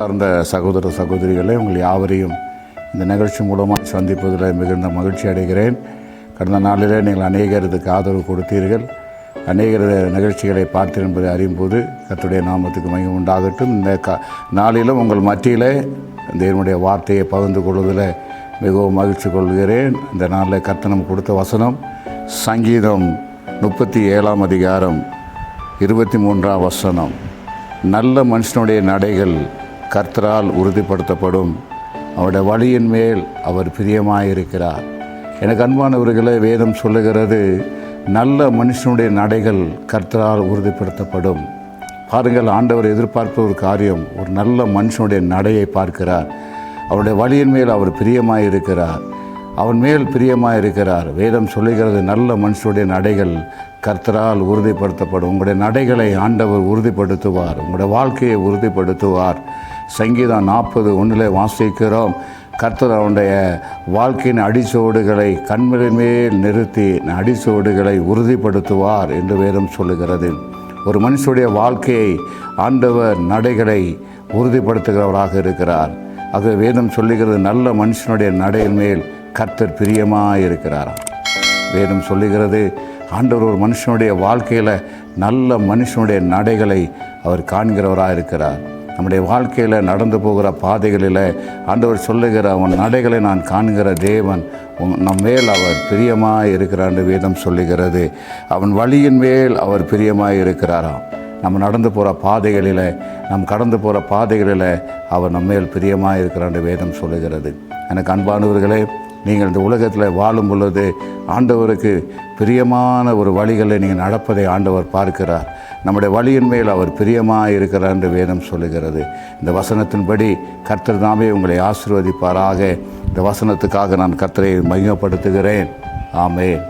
சார்ந்த சகோதர சகோதரிகளை உங்கள் யாவரையும் இந்த நிகழ்ச்சி மூலமாக சந்திப்பதில் மிகுந்த மகிழ்ச்சி அடைகிறேன். கடந்த நாளிலே நீங்கள் அநேகர் இதுக்கு ஆதரவு கொடுத்தீர்கள், அநேகர் நிகழ்ச்சிகளை பார்த்தீர்கள் என்பதை அறியும்போது கர்த்தருடைய நாமத்துக்கு மகிமை உண்டாகட்டும். இந்த நாளிலும் உங்கள் மத்தியிலே தேவனுடைய வார்த்தையை பகிர்ந்து கொள்வதில் மிகவும் மகிழ்ச்சி கொள்கிறேன். இந்த நாளில் கர்த்தர் நமக்கு கொடுத்த வசனம் சங்கீதம் 37 அதிகாரம் 23 வசனம். நல்ல மனுஷனுடைய நடைகள் கர்த்தரால் உறுதிப்படுத்தப்படும், அவருடைய வழியின் மேல் அவர் பிரியமாயிருக்கிறார். எனக்கு அன்பானவர்களே, வேதம் சொல்லுகிறது நல்ல மனுஷனுடைய நடைகள் கர்த்தரால் உறுதிப்படுத்தப்படும். பாருங்கள், ஆண்டவர் எதிர்பார்ப்ப ஒரு காரியம், ஒரு நல்ல மனுஷனுடைய நடையை பார்க்கிறார். அவருடைய வழியின் மேல் அவர் பிரியமாயிருக்கிறார், அவன் மேல் பிரியமாயிருக்கிறார். வேதம் சொல்லுகிறது நல்ல மனுஷனுடைய நடைகள் கர்த்தரால் உறுதிப்படுத்தப்படும். உங்களுடைய நடைகளை ஆண்டவர் உறுதிப்படுத்துவார், உங்களுடைய வாழ்க்கையை உறுதிப்படுத்துவார். சங்கீதம் 40:1 வாசிக்கிறோம், கர்த்தர் அவனுடைய வாழ்க்கையின் அடிச்சோடுகளை கண்மலை மேல் நிறுத்தி அடிச்சோடுகளை உறுதிப்படுத்துவார் என்று வேதம் சொல்லுகிறது. ஒரு மனுஷனுடைய வாழ்க்கையை ஆண்டவர் நடைகளை உறுதிப்படுத்துகிறவராக இருக்கிறார். ஆக வேதம் சொல்லுகிறது நல்ல மனுஷனுடைய நடையின் மேல் கர்த்தர் பிரியமாக இருக்கிறாராம். வேதம் சொல்லுகிறது ஆண்டவர் ஒரு மனுஷனுடைய வாழ்க்கையில் நல்ல மனுஷனுடைய நடைகளை அவர் காண்கிறவராக இருக்கிறார். நம்முடைய வாழ்க்கையில் நடந்து போகிற பாதைகளில் ஆண்டவர் சொல்லுகிற அவன் நடைகளை நான் காண்கிற தேவன் நம் மேல் அவர் பிரியமாக இருக்கிறார் என்று வேதம் சொல்லுகிறது. அவன் வழியின் மேல் அவர் பிரியமாக இருக்கிறாராம். நம்ம நடந்து போகிற பாதைகளில், கடந்து போகிற பாதைகளில் அவர் நம்ம மேல் பிரியமாக இருக்கிறார் என்று வேதம் சொல்லுகிறது. எனக்கு அன்பானவர்களே, நீங்கள் இந்த உலகத்தில் வாழும் பொழுது ஆண்டவருக்கு பிரியமான ஒரு வழிகளை நீங்கள் நடப்பதை ஆண்டவர் பார்க்கிறார். நம்முடைய வழியின் மேல் அவர் பிரியமாக இருக்கிறார் என்று வேதம் சொல்லுகிறது. இந்த வசனத்தின்படி கர்த்தர் தாமே உங்களை ஆசீர்வதிப்பாராக. இந்த வசனத்துக்காக நான் கர்த்தரை மகிமைப்படுத்துகிறேன். ஆமென்.